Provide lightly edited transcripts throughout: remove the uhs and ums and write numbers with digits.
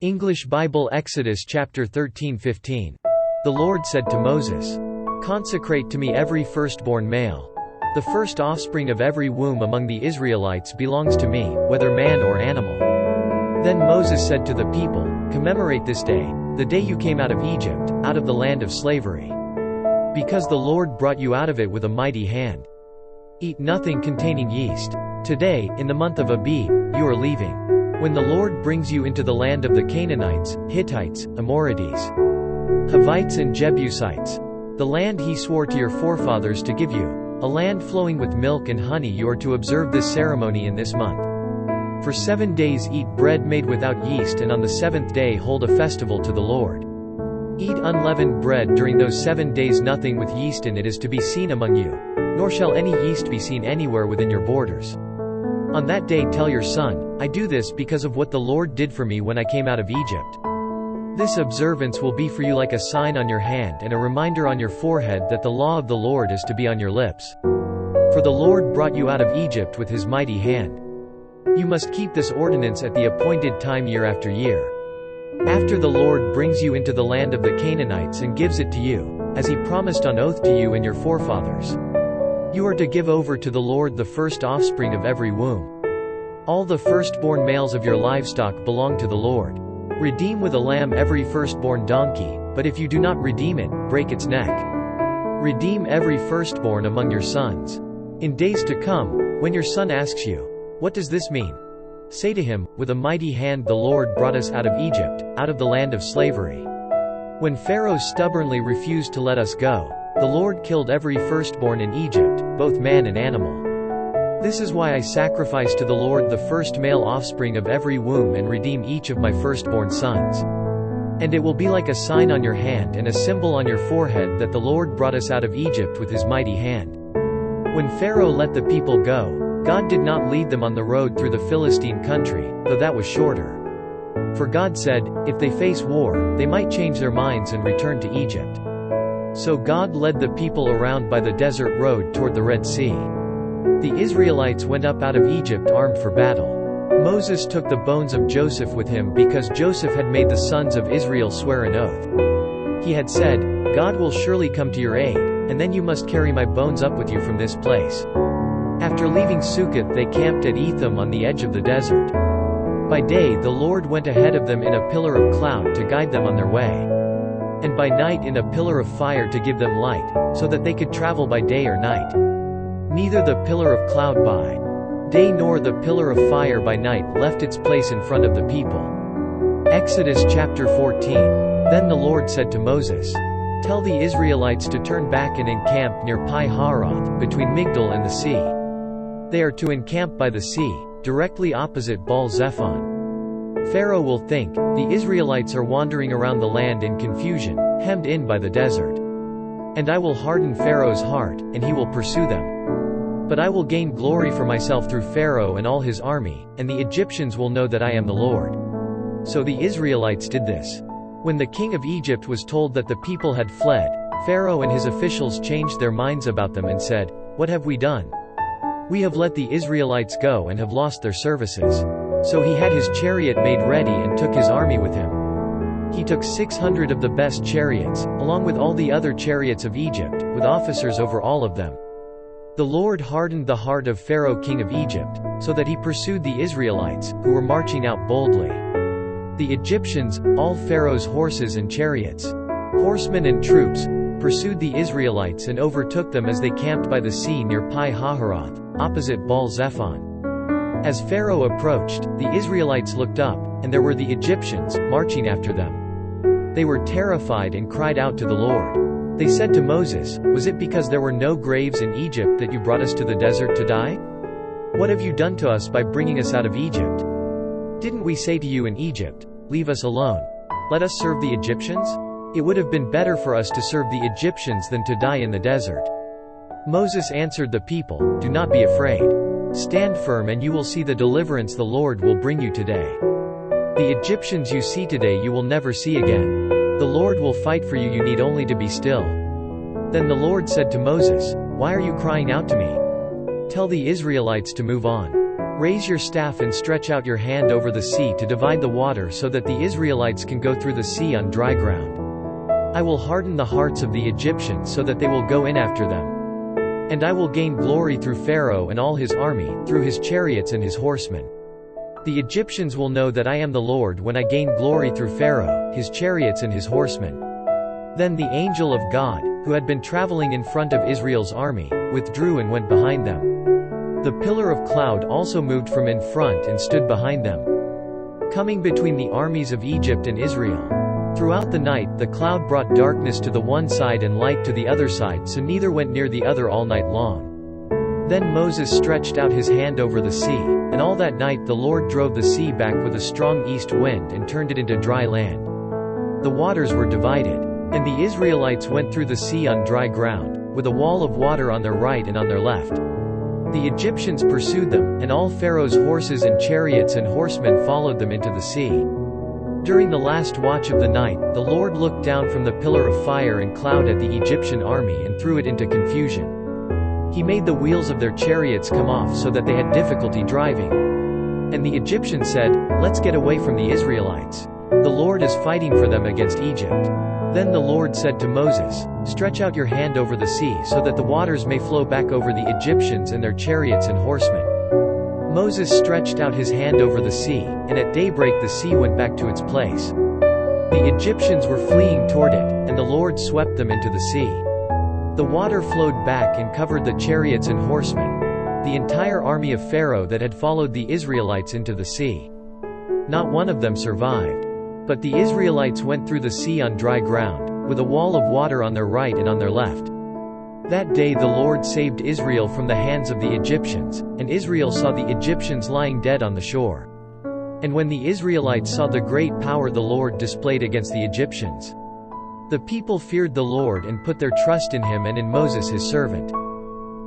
English Bible Exodus chapter 13:15. The Lord said to Moses, "Consecrate to me every firstborn male. The first offspring of every womb among the Israelites belongs to me, whether man or animal." Then Moses said to the people, "Commemorate this day, the day you came out of Egypt, out of the land of slavery. Because the Lord brought you out of it with a mighty hand. Eat nothing containing yeast. Today, in the month of Abib, you are leaving. When the Lord brings you into the land of the Canaanites, Hittites, Amorites, Hivites and Jebusites, the land he swore to your forefathers to give you, a land flowing with milk and honey, you are to observe this ceremony in this month. For 7 days eat bread made without yeast, and on the 7th day hold a festival to the Lord. Eat unleavened bread during those 7 days, nothing with yeast in it is to be seen among you, nor shall any yeast be seen anywhere within your borders. On that day tell your son, I do this because of what the Lord did for me when I came out of Egypt. This observance will be for you like a sign on your hand and a reminder on your forehead that the law of the Lord is to be on your lips. For the Lord brought you out of Egypt with his mighty hand. You must keep this ordinance at the appointed time year after year. After the Lord brings you into the land of the Canaanites and gives it to you, as he promised on oath to you and your forefathers, you are to give over to the Lord the first offspring of every womb. All the firstborn males of your livestock belong to the Lord. Redeem with a lamb every firstborn donkey, but if you do not redeem it, break its neck. Redeem every firstborn among your sons. In days to come, when your son asks you, what does this mean? Say to him, with a mighty hand the Lord brought us out of Egypt, out of the land of slavery. When Pharaoh stubbornly refused to let us go, the Lord killed every firstborn in Egypt, both man and animal. This is why I sacrifice to the Lord the first male offspring of every womb and redeem each of my firstborn sons. And it will be like a sign on your hand and a symbol on your forehead that the Lord brought us out of Egypt with his mighty hand." When Pharaoh let the people go, God did not lead them on the road through the Philistine country, though that was shorter. For God said, if they face war, they might change their minds and return to Egypt. So God led the people around by the desert road toward the Red Sea. The Israelites went up out of Egypt armed for battle. Moses took the bones of Joseph with him because Joseph had made the sons of Israel swear an oath. He had said, God will surely come to your aid, and then you must carry my bones up with you from this place. After leaving Succoth they camped at Etham on the edge of the desert. By day the Lord went ahead of them in a pillar of cloud to guide them on their way, and by night in a pillar of fire to give them light, so that they could travel by day or night. Neither the pillar of cloud by day nor the pillar of fire by night left its place in front of the people. Exodus chapter 14. Then the Lord said to Moses, "Tell the Israelites to turn back and encamp near Pi-hahiroth, between Migdol and the sea. They are to encamp by the sea, directly opposite Baal-zephon. Pharaoh will think, the Israelites are wandering around the land in confusion, hemmed in by the desert. And I will harden Pharaoh's heart, and he will pursue them. But I will gain glory for myself through Pharaoh and all his army, and the Egyptians will know that I am the Lord." So the Israelites did this. When the king of Egypt was told that the people had fled, Pharaoh and his officials changed their minds about them and said, "What have we done? We have let the Israelites go and have lost their services." So he had his chariot made ready and took his army with him. He took 600 of the best chariots, along with all the other chariots of Egypt, with officers over all of them. The Lord hardened the heart of Pharaoh king of Egypt, so that he pursued the Israelites, who were marching out boldly. The Egyptians, all Pharaoh's horses and chariots, horsemen and troops, pursued the Israelites and overtook them as they camped by the sea near Pi-hahiroth, opposite Baal-zephon. As Pharaoh approached, the Israelites looked up, and there were the Egyptians, marching after them. They were terrified and cried out to the Lord. They said to Moses, "Was it because there were no graves in Egypt that you brought us to the desert to die? What have you done to us by bringing us out of Egypt? Didn't we say to you in Egypt, 'Leave us alone. Let us serve the Egyptians'? It would have been better for us to serve the Egyptians than to die in the desert." Moses answered the people, "Do not be afraid. Stand firm and you will see the deliverance the Lord will bring you today. The Egyptians you see today you will never see again. The Lord will fight for you, you need only to be still." Then the Lord said to Moses, "Why are you crying out to me? Tell the Israelites to move on." Raise your staff and stretch out your hand over the sea to divide the water so that the Israelites can go through the sea on dry ground. I will harden the hearts of the Egyptians so that they will go in after them. And I will gain glory through Pharaoh and all his army, through his chariots and his horsemen. The Egyptians will know that I am the Lord when I gain glory through Pharaoh, his chariots and his horsemen. Then the angel of God, who had been traveling in front of Israel's army, withdrew and went behind them. The pillar of cloud also moved from in front and stood behind them, coming between the armies of Egypt and Israel. Throughout the night the cloud brought darkness to the one side and light to the other side, so neither went near the other all night long. Then Moses stretched out his hand over the sea, and all that night the Lord drove the sea back with a strong east wind and turned it into dry land. The waters were divided, and the Israelites went through the sea on dry ground, with a wall of water on their right and on their left. The Egyptians pursued them, and all Pharaoh's horses and chariots and horsemen followed them into the sea. During the last watch of the night, the Lord looked down from the pillar of fire and cloud at the Egyptian army and threw it into confusion. He made the wheels of their chariots come off so that they had difficulty driving. And the Egyptians said, "Let's get away from the Israelites. The Lord is fighting for them against Egypt." Then the Lord said to Moses, "Stretch out your hand over the sea so that the waters may flow back over the Egyptians and their chariots and horsemen." Moses stretched out his hand over the sea, and at daybreak the sea went back to its place. The Egyptians were fleeing toward it, and the Lord swept them into the sea. The water flowed back and covered the chariots and horsemen, the entire army of Pharaoh that had followed the Israelites into the sea. Not one of them survived. But the Israelites went through the sea on dry ground, with a wall of water on their right and on their left. That day the Lord saved Israel from the hands of the Egyptians, and Israel saw the Egyptians lying dead on the shore. And when the Israelites saw the great power the Lord displayed against the Egyptians, the people feared the Lord and put their trust in him and in Moses his servant.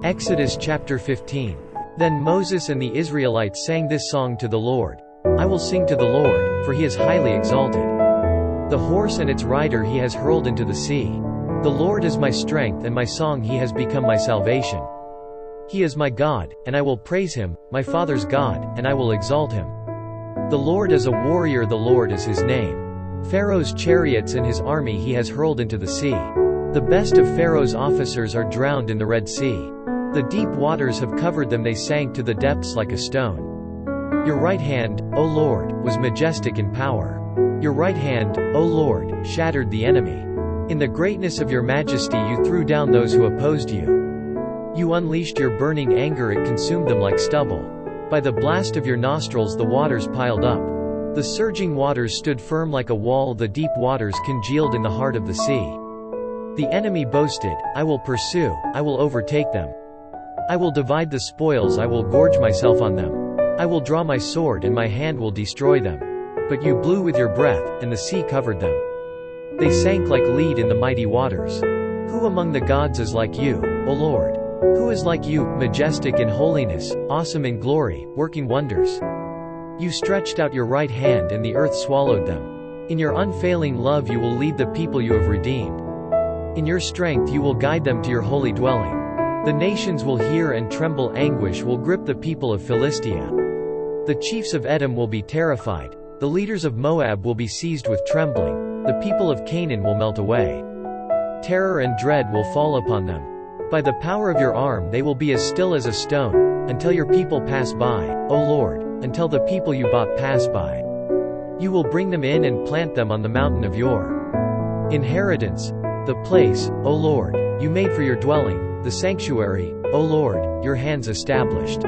Exodus chapter 15. Then Moses and the Israelites sang this song to the Lord. I will sing to the Lord, for he is highly exalted. The horse and its rider he has hurled into the sea. The Lord is my strength and my song, he has become my salvation. He is my God, and I will praise him, my father's God, and I will exalt him. The Lord is a warrior, the Lord is his name. Pharaoh's chariots and his army he has hurled into the sea. The best of Pharaoh's officers are drowned in the Red Sea. The deep waters have covered them, they sank to the depths like a stone. Your right hand, O Lord, was majestic in power. Your right hand, O Lord, shattered the enemy. In the greatness of your majesty you threw down those who opposed you. You unleashed your burning anger, it consumed them like stubble. By the blast of your nostrils the waters piled up. The surging waters stood firm like a wall, the deep waters congealed in the heart of the sea. The enemy boasted, I will pursue, I will overtake them. I will divide the spoils, I will gorge myself on them. I will draw my sword and my hand will destroy them. But you blew with your breath, and the sea covered them. They sank like lead in the mighty waters. Who among the gods is like you, O Lord? Who is like you, majestic in holiness, awesome in glory, working wonders? You stretched out your right hand and the earth swallowed them. In your unfailing love you will lead the people you have redeemed. In your strength you will guide them to your holy dwelling. The nations will hear and tremble, anguish will grip the people of Philistia. The chiefs of Edom will be terrified. The leaders of Moab will be seized with trembling. The people of Canaan will melt away. Terror and dread will fall upon them. By the power of your arm they will be as still as a stone, until your people pass by, O Lord, until the people you bought pass by. You will bring them in and plant them on the mountain of your inheritance, the place, O Lord, you made for your dwelling, the sanctuary, O Lord, your hands established.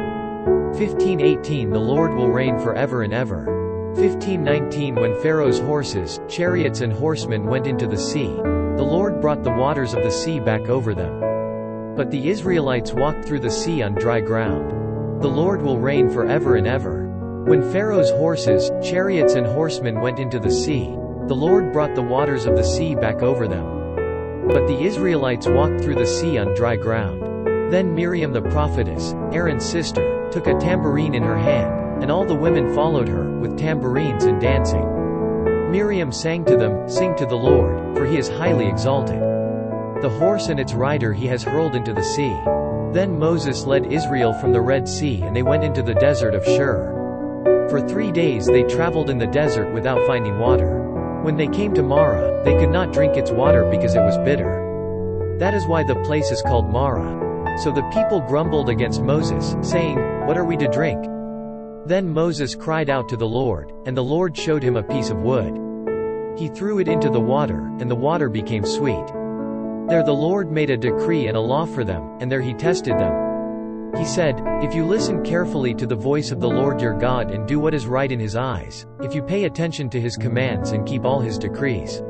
15:18 The Lord will reign forever and ever. 15:19 When Pharaoh's horses, chariots and horsemen went into the sea, the Lord brought the waters of the sea back over them. But the Israelites walked through the sea on dry ground. The Lord will reign forever and ever. When Pharaoh's horses, chariots and horsemen went into the sea, the Lord brought the waters of the sea back over them. But the Israelites walked through the sea on dry ground. Then Miriam the prophetess, Aaron's sister, took a tambourine in her hand, and all the women followed her, with tambourines and dancing. Miriam sang to them, Sing to the Lord, for he is highly exalted. The horse and its rider he has hurled into the sea. Then Moses led Israel from the Red Sea and they went into the desert of Shur. For 3 days they traveled in the desert without finding water. When they came to Marah, they could not drink its water because it was bitter. That is why the place is called Marah. So the people grumbled against Moses, saying, "What are we to drink?" Then Moses cried out to the Lord, and the Lord showed him a piece of wood. He threw it into the water, and the water became sweet. There the Lord made a decree and a law for them, and there he tested them. He said, "If you listen carefully to the voice of the Lord your God and do what is right in his eyes, if you pay attention to his commands and keep all his decrees,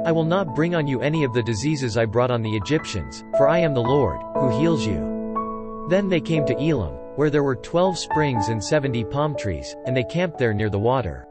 I will not bring on you any of the diseases I brought on the Egyptians, for I am the Lord, who heals you." Then they came to Elim, where there were 12 springs and 70 palm trees, and they camped there near the water.